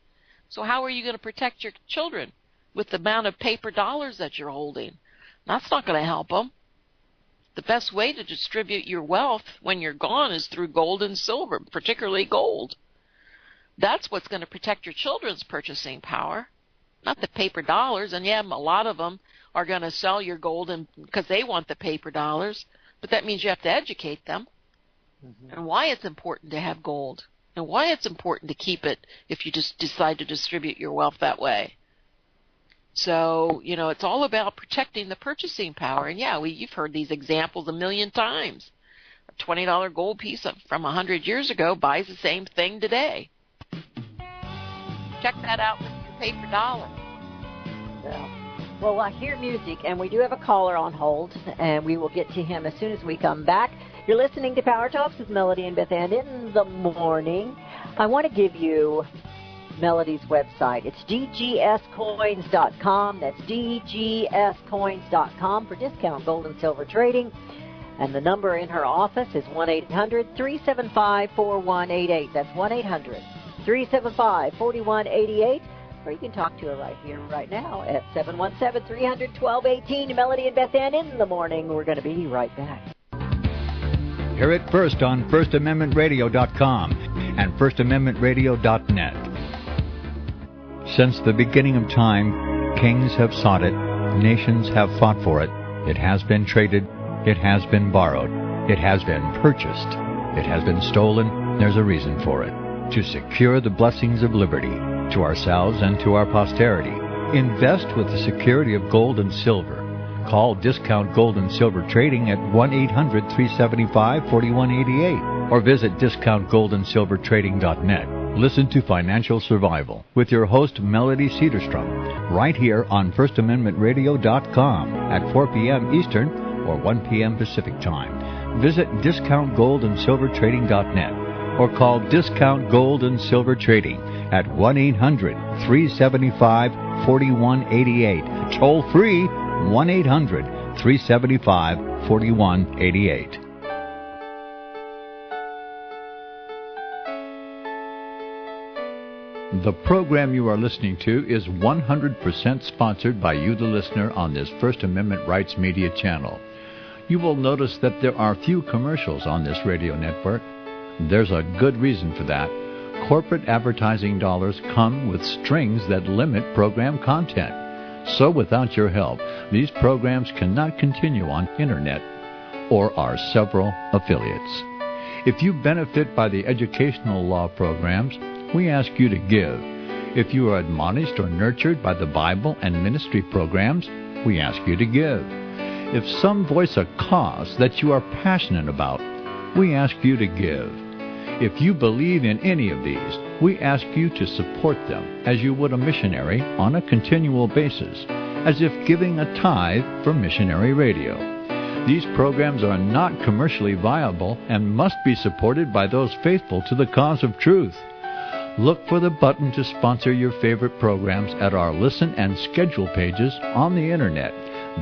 So how are you going to protect your children with the amount of paper dollars that you're holding? That's not going to help them. The best way to distribute your wealth when you're gone is through gold and silver, particularly gold. That's what's going to protect your children's purchasing power, not the paper dollars. And yeah, a lot of them are going to sell your gold because they want the paper dollars, but that means you have to educate them and why it's important to have gold and why it's important to keep it if you just decide to distribute your wealth that way. So, it's all about protecting the purchasing power. And yeah, you've heard these examples a million times. A $20 gold piece from 100 years ago buys the same thing today. Check that out with your paper dollar. Well, I hear music, and we do have a caller on hold, and we will get to him as soon as we come back. You're listening to Power Talks with Melody and Beth Ann in the morning. I want to give you Melody's website. It's dgscoins.com. That's dgscoins.com for discount gold and silver trading. And the number in her office is 1-800-375-4188. That's 1-800-375-4188. Or you can talk to her right here, right now at 717-300-1218. Melody and Beth Ann in the morning. We're going to be right back. Hear it first on FirstAmendmentRadio.com and FirstAmendmentRadio.net. Since the beginning of time, kings have sought it, nations have fought for it. It has been traded, it has been borrowed, it has been purchased, it has been stolen. There's a reason for it. To secure the blessings of liberty to ourselves and to our posterity. Invest with the security of gold and silver. Call Discount Gold and Silver Trading at 1-800-375-4188 or visit discountgoldandsilvertrading.net. Listen to Financial Survival with your host Melody Cedarstrom right here on FirstAmendmentRadio.com at 4 p.m. Eastern or 1 p.m. Pacific Time. Visit discountgoldandsilvertrading.net or call Discount Gold and Silver Trading at 1-800-375-4188. Toll free 1-800-375-4188. The program you are listening to is 100% sponsored by you, the listener, on this First Amendment Rights Media channel. You will notice that there are few commercials on this radio network. There's a good reason for that. Corporate advertising dollars come with strings that limit program content. So without your help, these programs cannot continue on Internet or our several affiliates. If you benefit by the educational law programs, we ask you to give. If you are admonished or nurtured by the Bible and ministry programs, we ask you to give. If some voice a cause that you are passionate about, we ask you to give. If you believe in any of these, we ask you to support them as you would a missionary on a continual basis, as if giving a tithe for missionary radio. These programs are not commercially viable and must be supported by those faithful to the cause of truth. Look for the button to sponsor your favorite programs at our listen and schedule pages on the Internet.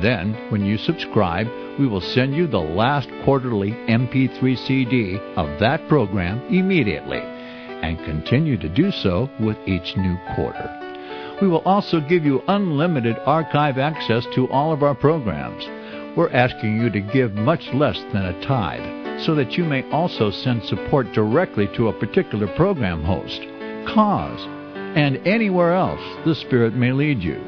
Then, when you subscribe, we will send you the last quarterly MP3 CD of that program immediately, and continue to do so with each new quarter. We will also give you unlimited archive access to all of our programs. We're asking you to give much less than a tithe. so that you may also send support directly to a particular program host, cause, and anywhere else the Spirit may lead you.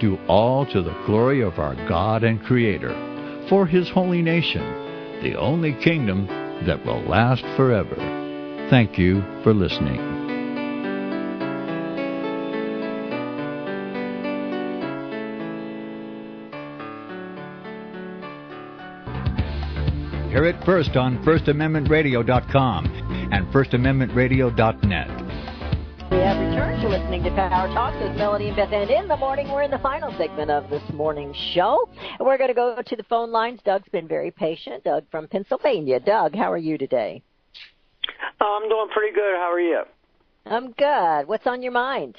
Do all to the glory of our God and Creator, for His holy nation, the only kingdom that will last forever. Thank you for listening. Hear it first on FirstAmendmentRadio.com and FirstAmendmentRadio.net. We have returned to listening to Power Talks with Melody and Beth. And in the morning, we're in the final segment of this morning's show. And we're going to go to the phone lines. Doug's been very patient. Doug from Pennsylvania. Doug, how are you today? I'm doing pretty good. How are you? I'm good. What's on your mind?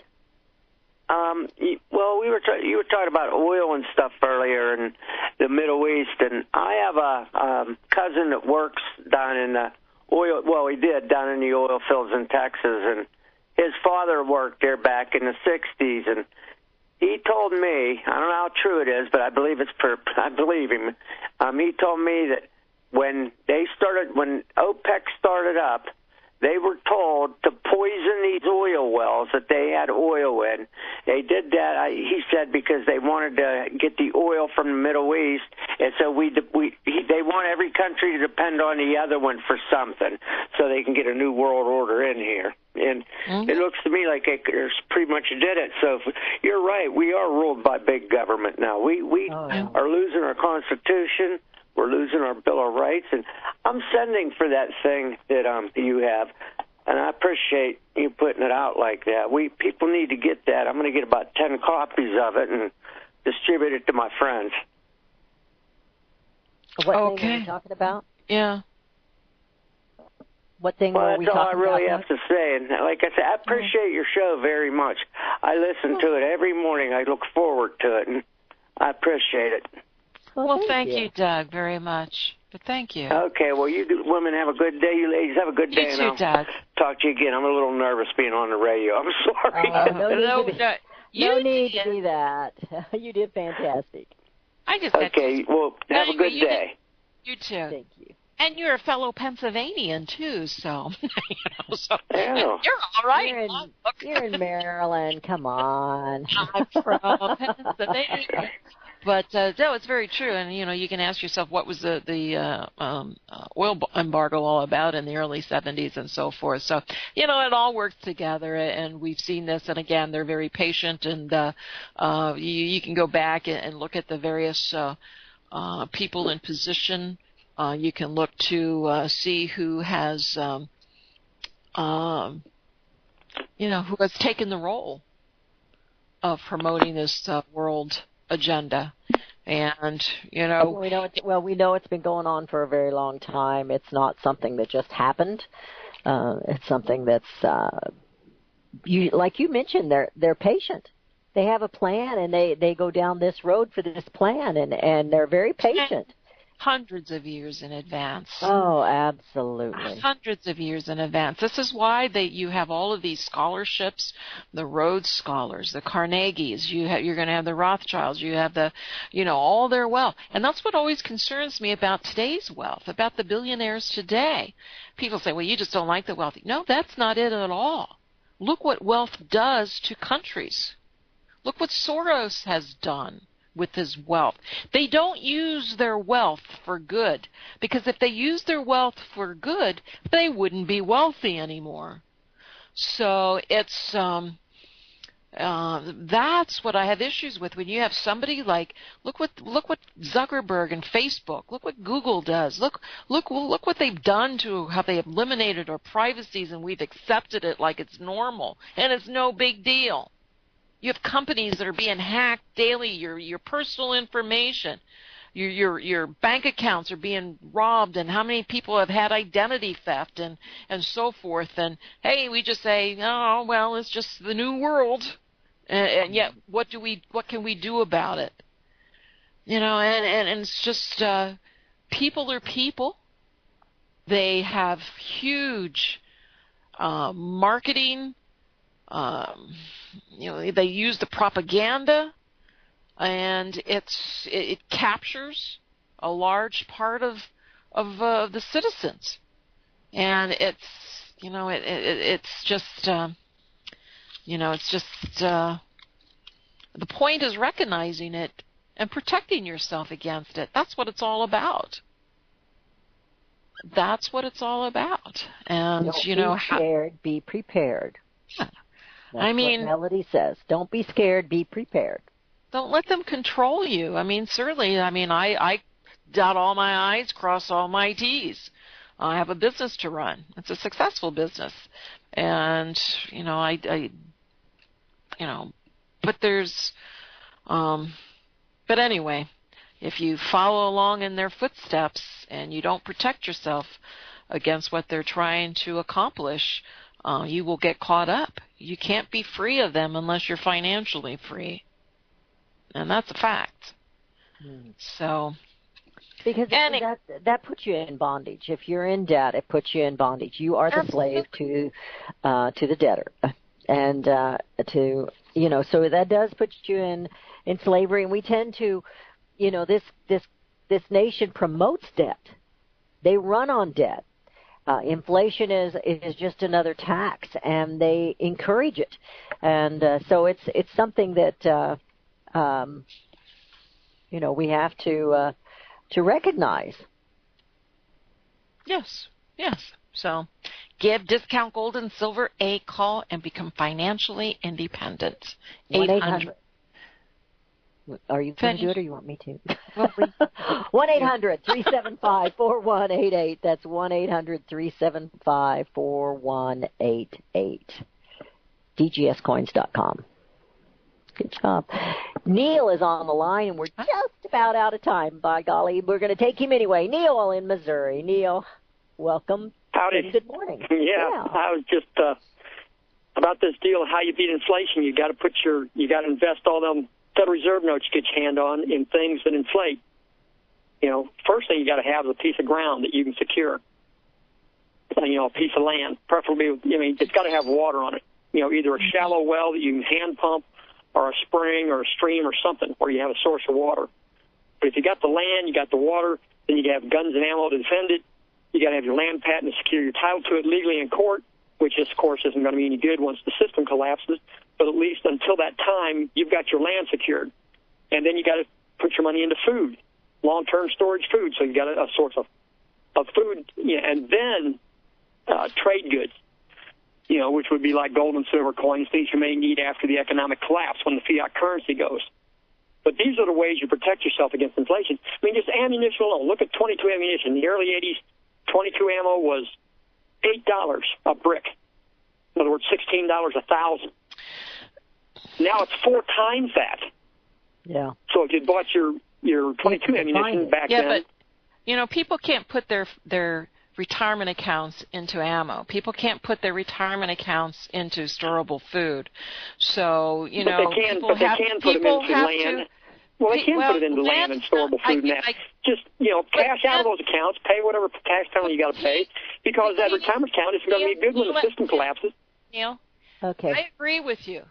Well, you were talking about oil and stuff earlier in the Middle East, and I have a cousin that works down in the oil. Well, he did down in the oil fields in Texas, and his father worked there back in the '60s, and he told me, I don't know how true it is, but I believe I believe him. He told me that when OPEC started up, they were told to poison these oil wells that they had oil in. They did that, he said, because they wanted to get the oil from the Middle East, and so they want every country to depend on the other one for something, so they can get a new world order in here. And It looks to me like they pretty much did it. So you're right, we are ruled by big government now. We are losing our Constitution. We're losing our Bill of Rights, and I'm sending for that thing that you have, and I appreciate you putting it out like that. People need to get that. I'm going to get about 10 copies of it and distribute it to my friends. What thing are you talking about? Yeah. What thing were we talking about? That's all I really have to say. And like I said, I appreciate your show very much. I listen to it every morning. I look forward to it, and I appreciate it. Well, thank you, Doug, very much. But thank you. Okay, well, you women have a good day. You ladies have a good day. You too, Doug. Talk to you again. I'm a little nervous being on the radio. I'm sorry. No need to be that. You did fantastic. Okay, well, have a good day. You too. Thank you. And you're a fellow Pennsylvanian, too, so, Yeah. You're all right. You're in Maryland. Come on. I'm from Pennsylvania. But, no, it's very true. And, you can ask yourself what was the oil embargo all about in the early 70s and so forth. So, it all works together, and we've seen this. And, again, they're very patient. And you can go back and look at the various people in position. You can look to see who has, who has taken the role of promoting this world agenda. And, we know it's been going on for a very long time. It's not something that just happened. It's something that's, like you mentioned, they're patient. They have a plan, and they go down this road for this plan, and they're very patient. Hundreds of years in advance. Oh, absolutely. Hundreds of years in advance. This is why you have all of these scholarships, the Rhodes Scholars, the Carnegies. You're going to have the Rothschilds. You have all their wealth. And that's what always concerns me about today's wealth, about the billionaires today. People say, well, you just don't like the wealthy. No, that's not it at all. Look what wealth does to countries. Look what Soros has done with his wealth. They don't use their wealth for good, because if they used their wealth for good, they wouldn't be wealthy anymore. So it's that's what I have issues with. When you have somebody like, look what Zuckerberg and Facebook, look what Google does, look what they've done to how they have eliminated our privacies, and we've accepted it like it's normal, and it's no big deal. You have companies that are being hacked daily. Your personal information, your bank accounts are being robbed, and how many people have had identity theft and so forth. And hey, we just say, oh well, it's just the new world, and yet what can we do about it? And it's just people are people. They have huge marketing. They use the propaganda, and it captures a large part of the citizens. And it's just the point is recognizing it and protecting yourself against it. That's what it's all about. That's what it's all about. And don't be scared, be prepared. Yeah. That's what Melody says. Don't be scared, be prepared. Don't let them control you. Certainly, I dot all my I's, cross all my T's. I have a business to run. It's a successful business. And, but there's, but anyway, if you follow along in their footsteps and you don't protect yourself against what they're trying to accomplish, you will get caught up. You can't be free of them unless you're financially free. And that's a fact. So, because that puts you in bondage. If you're in debt, it puts you in bondage. You are the slave to the debtor, and so that does put you in slavery. And we tend to, this nation promotes debt. They run on debt. Inflation is just another tax, and they encourage it. And so it's something that we have to recognize. Yes. So give discount gold and silver a call and become financially independent. 800. Are you going to do it, or you want me to? 1-800-375-4188. That's 1-800-375-4188. DGScoins.com. Good job. Neil is on the line, and we're just about out of time. By golly, we're going to take him anyway. Neil in Missouri. Neil, welcome. Howdy. Good morning. Yeah, I was just about this deal of how you beat inflation. You got to invest all them Federal Reserve notes you get your hand on in things that inflate. First thing you got to have is a piece of ground that you can secure. A piece of land, preferably. It's got to have water on it. Either a shallow well that you can hand pump, or a spring or a stream or something where you have a source of water. But if you got the land, you got the water, then you have guns and ammo to defend it. You got to have your land patent to secure your title to it legally in court, which, of course, isn't going to be any good once the system collapses. But at least until that time, you've got your land secured. And then you got to put your money into food, long-term storage food. So you got a source of food, and then trade goods, which would be like gold and silver coins, things you may need after the economic collapse when the fiat currency goes. But these are the ways you protect yourself against inflation. Just ammunition alone. Look at 22 ammunition. In the early 80s, 22 ammo was $8 a brick. In other words, $16 a thousand. Now it's 4 times that. Yeah. So if you bought your 22 ammunition back then. But, people can't put their retirement accounts into ammo. People can't put their retirement accounts into storable food. So, they can put them into land. Well, they can put it into land and storable food now. Just, cash out of those accounts, pay whatever tax penalty you got to pay, because that retirement account isn't going to be good when the system collapses. Neil? Okay. I agree with you.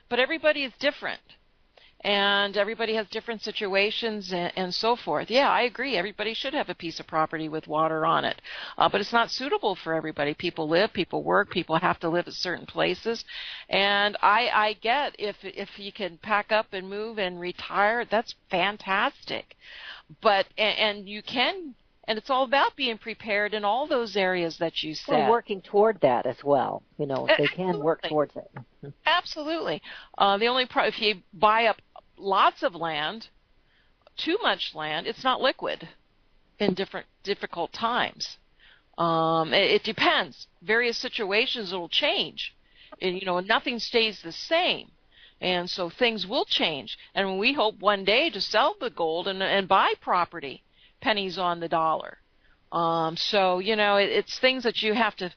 But everybody is different. And everybody has different situations and so forth. Yeah, I agree. Everybody should have a piece of property with water on it. But it's not suitable for everybody. People live, people work, people have to live at certain places. And I get if you can pack up and move and retire, that's fantastic. But, and you can, and it's all about being prepared in all those areas that you said. We're working toward that as well. They can work towards it. Absolutely. The only if you buy up lots of land, too much land, it's not liquid in difficult times. It depends. Various situations will change. And, nothing stays the same. And so things will change. And we hope one day to sell the gold and buy property, pennies on the dollar. It's things that you have to,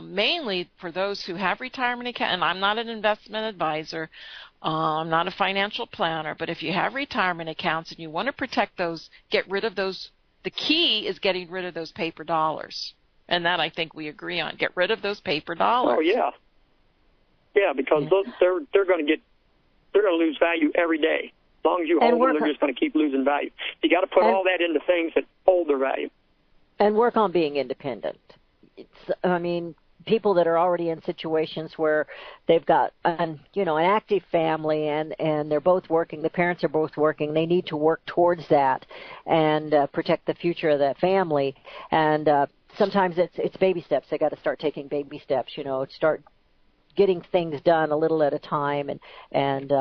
mainly for those who have retirement account, and I'm not an investment advisor, I'm not a financial planner, but if you have retirement accounts and you want to protect those, get rid of those. The key is getting rid of those paper dollars. And that I think we agree on. Get rid of those paper dollars. Oh, yeah. Yeah, because they're going to lose value every day. As long as you hold them, they're just going to keep losing value. You got to put all that into things that hold their value. And work on being independent. People that are already in situations where they've got an active family and they're both working, the parents are both working, they need to work towards that and protect the future of that family. And sometimes it's baby steps. They got to start taking baby steps, start getting things done a little at a time and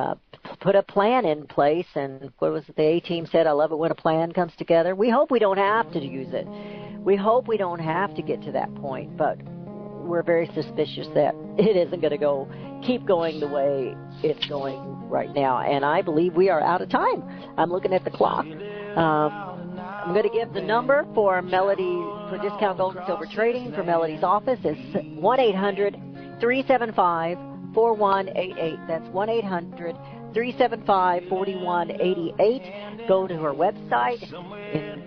put a plan in place. And what was it the A-team said? I love it when a plan comes together. We hope we don't have to use it. We hope we don't have to get to that point, but we're very suspicious that it isn't going to keep going the way it's going right now. And I believe we are out of time. I'm looking at the clock. I'm going to give the number for Melody, for Discount Gold and Silver Trading, for Melody's office is 1-800-375-4188. That's 1-800-375-4188. Go to her website and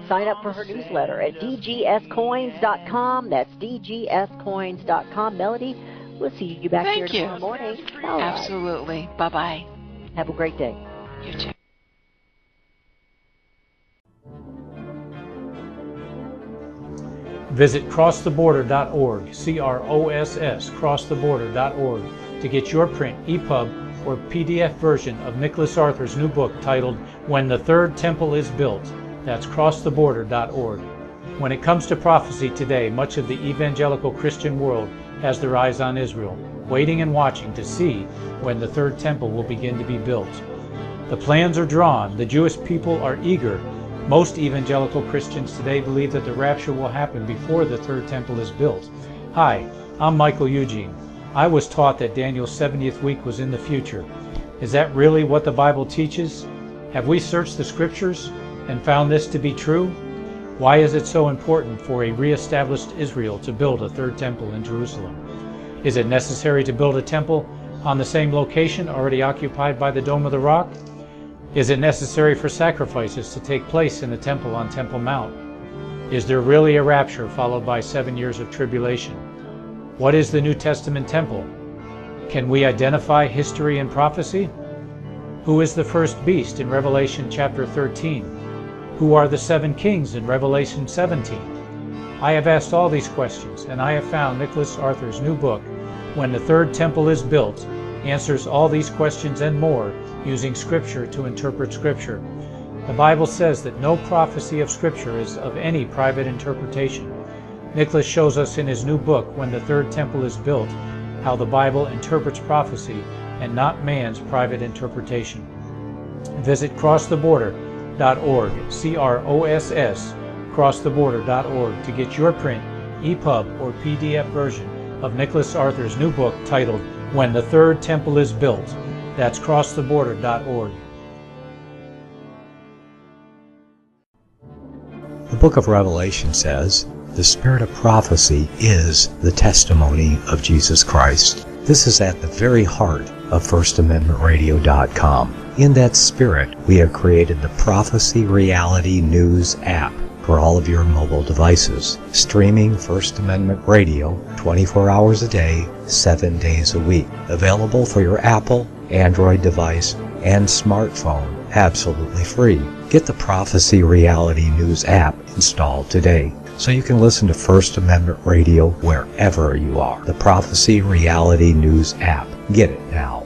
sign up for her newsletter at dgscoins.com. That's dgscoins.com. Melody, we'll see you back here tomorrow morning. All right. Absolutely. Bye-bye. Have a great day. You too. Visit crosstheborder.org, crosstheborder.org, to get your print, EPUB, or PDF version of Nicholas Arthur's new book titled When the Third Temple is Built. That's crosstheborder.org. When it comes to prophecy today, much of the evangelical Christian world has their eyes on Israel, waiting and watching to see when the third temple will begin to be built. The plans are drawn. The Jewish people are eager. Most evangelical Christians today believe that the rapture will happen before the third temple is built. Hi, I'm Michael Eugene. I was taught that Daniel's 70th week was in the future. Is that really what the Bible teaches? Have we searched the scriptures and found this to be true? Why is it so important for a re-established Israel to build a third temple in Jerusalem? Is it necessary to build a temple on the same location already occupied by the Dome of the Rock? Is it necessary for sacrifices to take place in the temple on Temple Mount? Is there really a rapture followed by 7 years of tribulation? What is the New Testament temple? Can we identify history and prophecy? Who is the first beast in Revelation chapter 13? Who are the 7 kings in Revelation 17? I have asked all these questions, and I have found Nicholas Arthur's new book, When the Third Temple is Built, answers all these questions and more using Scripture to interpret Scripture. The Bible says that no prophecy of Scripture is of any private interpretation. Nicholas shows us in his new book, When the Third Temple is Built, how the Bible interprets prophecy and not man's private interpretation. Visit crosstheborder.org, crosstheborder.org, to get your print, EPUB, or PDF version of Nicholas Arthur's new book titled When the Third Temple is Built. That's crosstheborder.org. The book of Revelation says, the spirit of prophecy is the testimony of Jesus Christ. This is at the very heart of FirstAmendmentRadio.com. In that spirit, we have created the Prophecy Reality News app for all of your mobile devices, streaming First Amendment Radio 24 hours a day, 7 days a week. Available for your Apple, Android device, and smartphone, absolutely free. Get the Prophecy Reality News app installed today so you can listen to First Amendment Radio wherever you are. The Prophecy Reality News app. Get it now.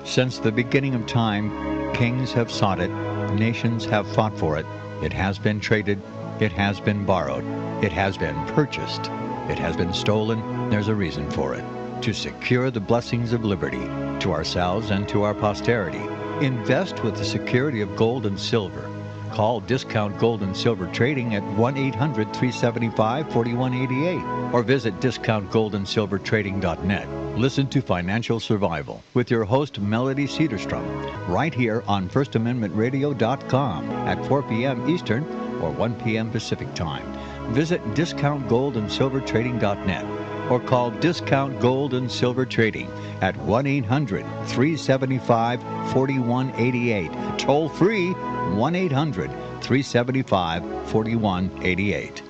Since the beginning of time, kings have sought it, nations have fought for it. It has been traded, it has been borrowed, it has been purchased, it has been stolen. There's a reason for it. To secure the blessings of liberty to ourselves and to our posterity. Invest with the security of gold and silver. Call Discount Gold and Silver Trading at 1-800-375-4188 or visit discountgoldandsilvertrading.net. Listen to Financial Survival with your host Melody Cedarstrom right here on FirstAmendmentRadio.com at 4 p.m. Eastern or 1 p.m. Pacific Time. Visit discountgoldandsilvertrading.net or call Discount Gold and Silver Trading at 1-800-375-4188. Toll free 1-800-375-4188.